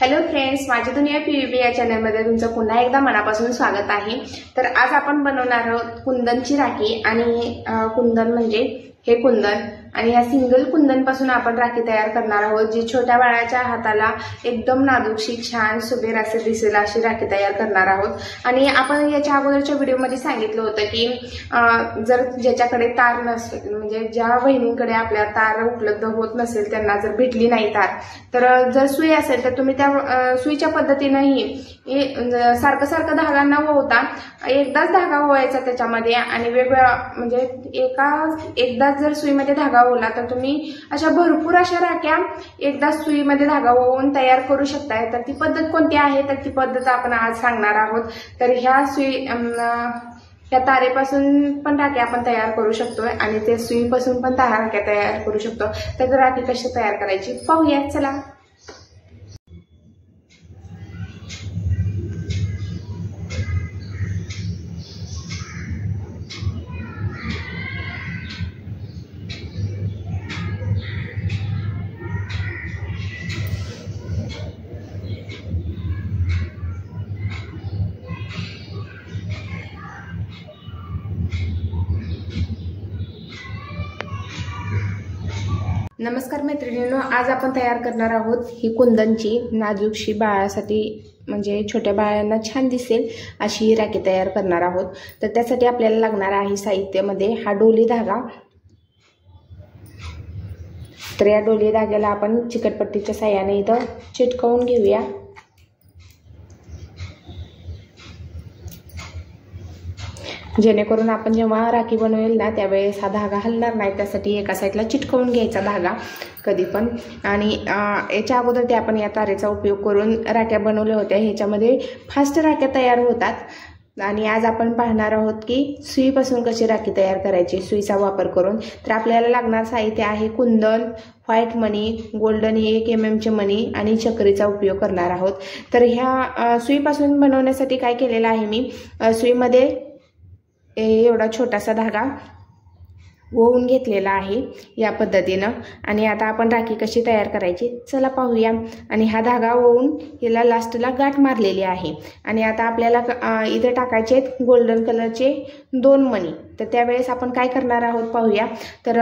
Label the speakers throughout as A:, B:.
A: Hello friends, माझी दुनिया पीव्हीबी या चॅनलमध्ये तुमचं पुन्हा एकदा मनापासून स्वागत आहे। तर आज आपण बनवणार आहोत कुंदनची राखी। आणि कुंदन म्हणजे हे कुंदन आणि या सिंगल कुंदन पासून आपण राखी तयार करणार आहोत, जी छोट्या बाळाच्या हाताला एकदम नाजूकशी छान सुबेर असे दिसेल अशी राखी तयार करणार आहोत। आणि आपण याच्या अगोदरच्या व्हिडिओमध्ये सांगितलं होतं की जर ज्याच्याकडे तार नसेल, म्हणजे ज्या बहिणींकडे आपल्या तार उपलब्ध होत नसेल, त्यांना जर भेटली नाही तार, तर जर सुई असेल तर तुम्ही त्या सुईच्या पद्धतीनेही सारखं सारखं धागा न वळता एकदाच धागा वळायचा त्याच्यामध्ये आणि वेगवेगळ्या म्हणजे एकदाच जर सुईमध्ये धागा वळला तर तुम्ही अशा भरपूर अशा राख्या एकदाच सुईमध्ये धागा वळवून तयार करू शकताय। तर ती पद्धत कोणती आहे, तर ती पद्धत आपण आज सांगणार आहोत। तर ह्या तारेपासून पण राख्या आपण तयार करू शकतोय आणि ते सुईपासून पण राख्या तयार करू शकतो। तर राखी कशी तयार करायची पाहूया, चला। नमस्कार मैत्रिणींनो, आज आपण तयार करणार आहोत ही कुंदनची नाजूकशी बाळासाठी, म्हणजे छोट्या बाळांना छान दिसेल अशी ही राखी तयार करणार आहोत। तर त्यासाठी आपल्याला लागणार आहे साहित्यामध्ये हा डोली धागा। तर या डोली धाग्याला आपण चिकटपट्टीच्या साहाय्याने इथं चिटकवून घेऊया। जेणेकरून आपण जेव्हा राखी बनवेल ना त्यावेळेस हा धागा हलणार नाही, त्यासाठी एका साईडला चिटकवून घ्यायचा धागा कधी पण। आणि याच्या अगोदर ते आपण या तारेचा उपयोग करून राख्या बनवल्या होत्या, ह्याच्यामध्ये फास्ट राख्या तयार होतात। आणि आज आपण पाहणार आहोत की सुईपासून कशी राखी तयार करायची सुईचा वापर करून। तर आपल्याला लागणार साहित्य आहे कुंदन, व्हाईट मनी, गोल्डन 1 mm चे मनी आणि चक्रीचा उपयोग करणार आहोत। तर ह्या सुईपासून बनवण्यासाठी काय केलेलं आहे मी, सुईमध्ये एवढा छोटासा धागा वळवून घेतलेला आहे या पद्धतीनं। आणि आता आपण राखी कशी तयार करायची चला पाहूया। आणि हा धागा वळवून याला लास्टला गाठ मारलेली आहे। आणि आता आपल्याला इथे टाकायचे आहेत गोल्डन कलरचे 2 मणी। तर त्यावेळेस आपण काय करणार आहोत पाहूया। तर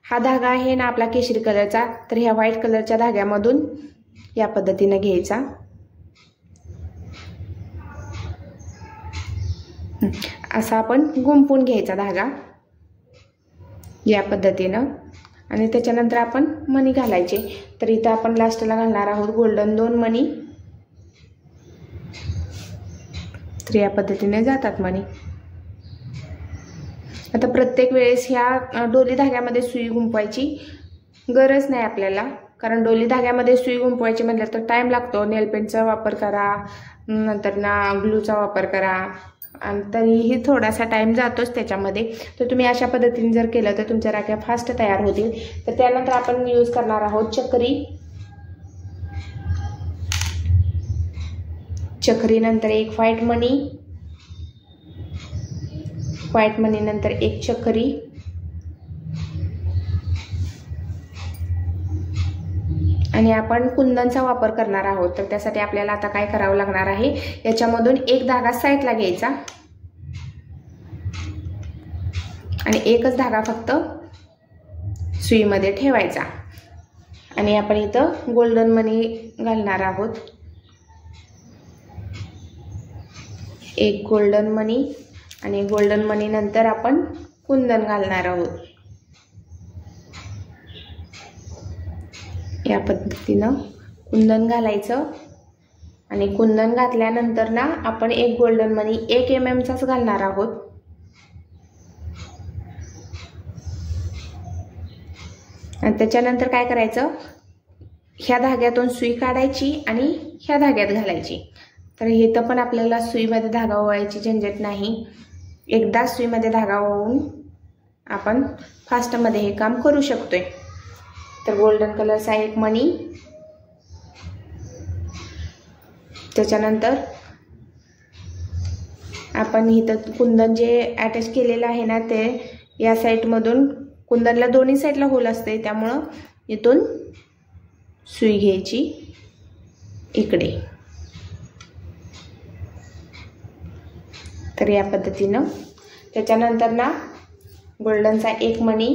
A: हा धागा आहे ना आपला केशरी कलरचा, तर ह्या व्हाईट कलरच्या धाग्यामधून या पद्धतीने घ्यायचा, असा आपण गुंफून घ्यायचा धागा या पद्धतीनं। आणि त्याच्यानंतर आपण मणी घालायचे। तर इथं आपण लास्टला घालणार आहोत गोल्डन 2 मणी। तर या पद्धतीने जातात मणी। आता प्रत्येक वेळेस ह्या डोली धाग्यामध्ये सुई गुंफवायची गरज नाही आपल्याला, कारण डोली धाग्यामध्ये सुई गुंफवायची म्हटलं तर टाइम लागतो। नेलपेंटचा वापर करा, नंतर ना ग्लूचा वापर करा, आणि तरीही थोडासा टाइम जातोच त्याच्यामध्ये। तर तुम्ही अशा पद्धतीने जर केलं तर तुमच्या राख्या फास्ट तयार होतील। तर त्यानंतर आपण यूज करणार आहोत चक्री नंतर एक व्हाईट मनी नंतर एक चक्री, आणि आपण कुंदनचा वापर करणार आहोत। तर त्यासाठी आपल्याला आता काय करावं लागणार आहे, याच्यामधून एक धागा साईडला घ्यायचा आणि एकच धागा फक्त सुईमध्ये ठेवायचा। आणि आपण इथं गोल्डन मनी घालणार आहोत, एक गोल्डन मनी, आणि गोल्डन मनी नंतर आपण कुंदन घालणार आहोत या पद्धतीनं कुंदन घालायचं। आणि कुंदन घातल्यानंतर ना आपण एक गोल्डन मनी 1 mm चाच घालणार आहोत। आणि त्याच्यानंतर काय करायचं, ह्या धाग्यातून सुई काढायची आणि ह्या धाग्यात घालायची। तर इथं पण आपल्याला सुईमध्ये धागा वळायची झंझट नाही, एकदा सुईमध्ये धागा वळवून आपण फास्टमध्ये हे काम करू शकतोय। तर गोल्डन कलरचा एक मणी, त्याच्यानंतर आपण इथं कुंदन जे अटॅच केलेलं आहे ना ते या साईडमधून, कुंदनला दोन्ही साईडला होल असते त्यामुळे इथून सुई घ्यायची इकडे. तर या पद्धतीनं त्याच्यानंतर ना गोल्डनचा एक मणी,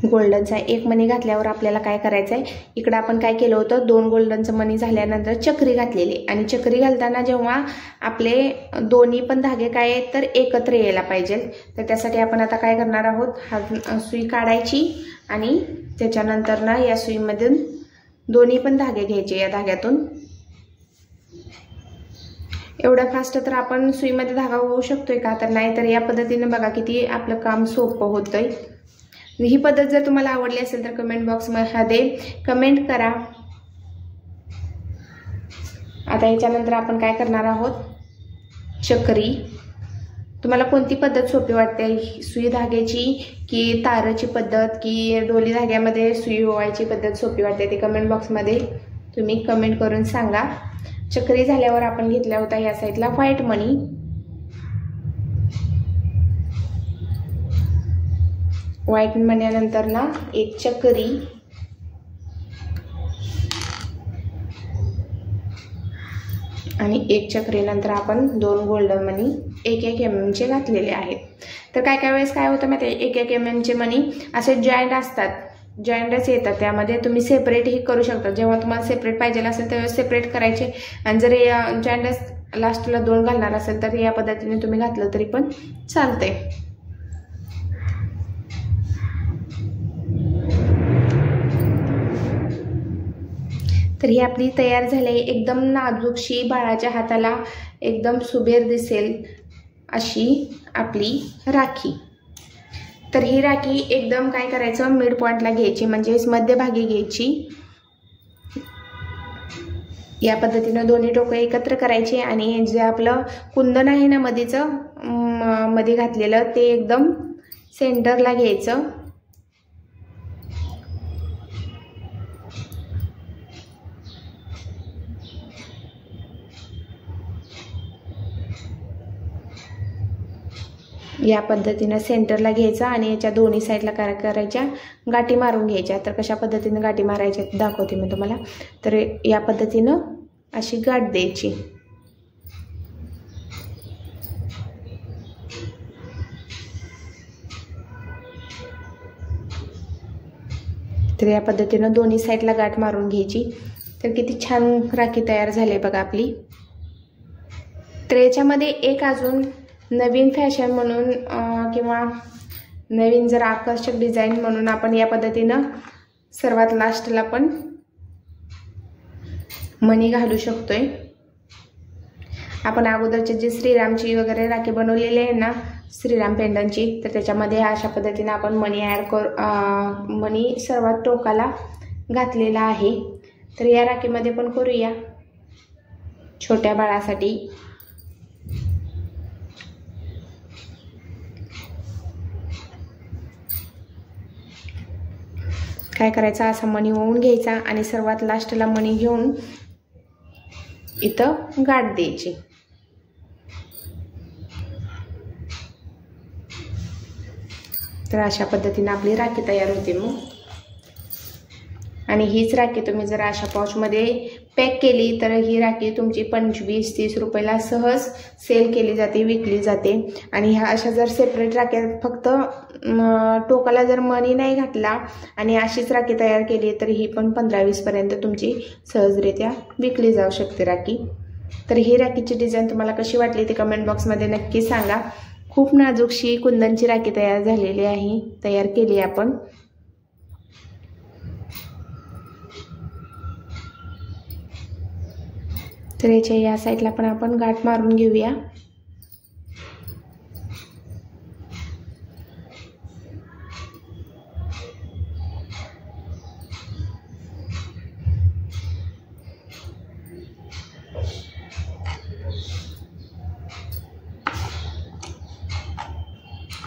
A: गोल्डनचा एक मणी घातल्यावर आपल्याला काय करायचं आहे, इकडं आपण काय केलं होतं, 2 गोल्डनचं मणी झाल्यानंतर चक्री घातलेली आणि चक्री घालताना जेव्हा आपले दोन्ही पण धागे काय आहेत तर एकत्र यायला पाहिजे. तर त्यासाठी आपण आता काय करणार आहोत, हा सुई काढायची आणि त्याच्यानंतर ना या सुईमधून दोन्ही पण धागे घ्यायचे. या धाग्यातून एवढं फास्ट तर आपण सुईमध्ये धागा होऊ शकतोय का, तर नाही. तर या पद्धतीने बघा किती आपलं काम सोपं होतंय. ही पद्धत जर तुम्हाला आवडली असेल तर कमेंट बॉक्समध्ये कमेंट करा. आता याच्यानंतर आपण काय करणार आहोत, चक्री. तुम्हाला कोणती पद्धत सोपी वाटते, सुई धाग्याची की ताराची पद्धत की डोली धाग्यामध्ये सुई ओवायची पद्धत सोपी वाटते, ते कमेंट बॉक्समध्ये तुम्ही कमेंट करून सांगा. चक्री झाल्यावर आपण घेतला होता या साईडला व्हाईट मणी. व्हाईट मण्यानंतर ना एक चक्री आणि एक चक्रीनंतर आपण 2 गोल्डन मणी 1-1 mm चे घातलेले आहेत. तर काय वेळेस काय होतं माहिती आहे, 1-1 mm चे मणी असे जॉईंट असतात, जॉईंटच येतात. त्यामध्ये तुम्ही सेपरेटही करू शकता. जेव्हा तुम्हाला सेपरेट पाहिजे असेल तेव्हा सेपरेट करायचे आणि जर जॉईंट लास्टला 2 घालणार असेल तर या पद्धतीने तुम्ही घातलं तरी पण चालते. तर ही आपली तयार झाली, एकदम नाजूकशी, बाळाच्या हाताला एकदम सुबेर दिसेल अशी आपली राखी. तर ही राखी एकदम काय करायचं, मिड पॉइंटला घ्यायची, म्हणजेच मध्यभागी घ्यायची. या पद्धतीनं दोन्ही टोकं एकत्र करायचे आणि जे आपलं कुंदन आहे ना मध्ये घातलेलं, ते एकदम सेंटरला घ्यायचं. या पद्धतीनं सेंटरला घ्यायचा आणि याच्या दोन्ही साईडला काय करायच्या, गाठी मारून घ्यायच्या. तर कशा पद्धतीनं गाठी मारायच्या दाखवते मी तुम्हाला. तर या पद्धतीनं अशी गाठ द्यायची. तर या पद्धतीनं दोन्ही साईडला गाठ मारून घ्यायची. तर किती छान राखी तयार झाली बघा आपली. तर याच्यामध्ये एक अजून नवीन फॅशन म्हणून किंवा नवीन जर आकर्षक डिझाईन म्हणून आपण या पद्धतीनं सर्वात लास्टला पण मणी घालू शकतोय. आपण अगोदरचे जे श्रीरामची वगैरे राखी बनवलेली आहे ना, श्रीराम पेंडनची, तर त्याच्यामध्ये अशा पद्धतीने आपण मणी मणी सर्वात टोकाला घातलेला आहे. तर या राखीमध्ये पण करूया छोट्या बाळासाठी. काय करायचं, असा मणी ओवून घ्यायचा आणि सर्वात लास्टला मणी घेऊन इथं गाठ द्यायची. तर अशा पद्धतीने आपली राखी तयार होते मग. आणि हीच राखी तुम्ही जर अशा पाऊचमध्ये पॅक केली तर ही राखी तुमची 25-30 रुपयाला सहज सेल केली जाते, विकली जाते. आणि ह्या अशा जर सेपरेट राख्या फक्त टोकाला जर मणी नाही घातला आणि अशीच राखी तयार केली तर ही पण 15-20 पर्यंत तुमची सहजरित्या विकली जाऊ शकते राखी. तर ही राखीची डिझाईन तुम्हाला कशी वाटली ते कमेंट बॉक्समध्ये नक्की सांगा. खूप नाजूकशी कुंदनची राखी तयार झालेली आहे, तयार केली आपण. तर याच्या या साईडला पण आपण गाठ मारून घेऊया.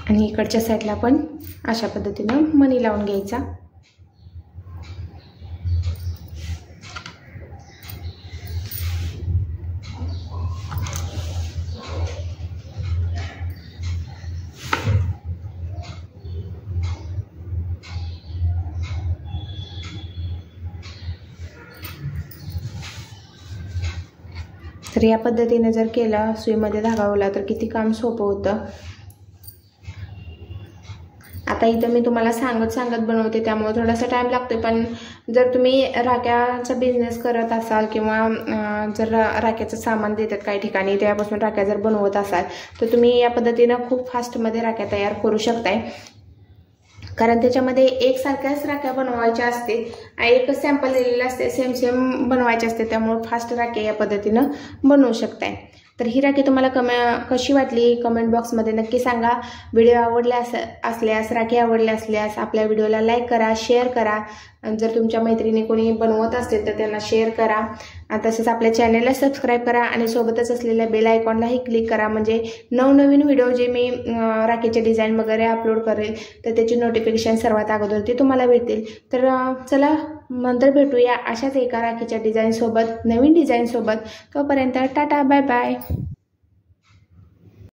A: आणि इकडच्या साईडला पण अशा पद्धतीनं मणी लावून घ्यायचा. तर या पद्धतीने जर केलं, सुईमध्ये धागा ओवला तर किती काम सोपं होतं. आता इथं मी तुम्हाला सांगत बनवते, त्यामुळे थोडासा टाइम लागतो. पण जर तुम्ही राख्याचा बिझनेस करत असाल किंवा जर राख्याचं सामान देतात काही ठिकाणी, त्यापासून राख्या जर बनवत असाल तर तुम्ही या पद्धतीनं खूप फास्टमध्ये राख्या तयार करू शकताय. कारण त्याच्यामध्ये एकसारख्याच राख्या बनवायच्या असते, एकच सॅम्पल दिलेलं असते, सेम बनवायचे असते, त्यामुळे फास्ट राख्या या पद्धतीनं बनवू शकताय. तर ही राखी तुम्हाला कशी वाटली कमेंट बॉक्समध्ये नक्की सांगा. व्हिडिओ आवडला असल्यास, राखी आवडल्या असल्यास आपल्या व्हिडिओला लाईक करा, शेअर करा. जर तुमच्या मैत्रिणी कोणी बनवत असतील तर त्यांना शेअर करा. तसेच आपल्या चॅनलला सबस्क्राईब करा आणि सोबतच असलेल्या बेल आयकॉनलाही क्लिक करा, म्हणजे नवनवीन व्हिडिओ जे मी राखीचे डिझाईन वगैरे अपलोड करेल तर त्याची नोटिफिकेशन सर्वात अगोदर ते तुम्हाला भेटतील. तर चला नंतर भेटूया अशाच एका राखीच्या डिझाईनसोबत, नवीन डिझाईनसोबत. तोपर्यंत टाटा, बाय बाय.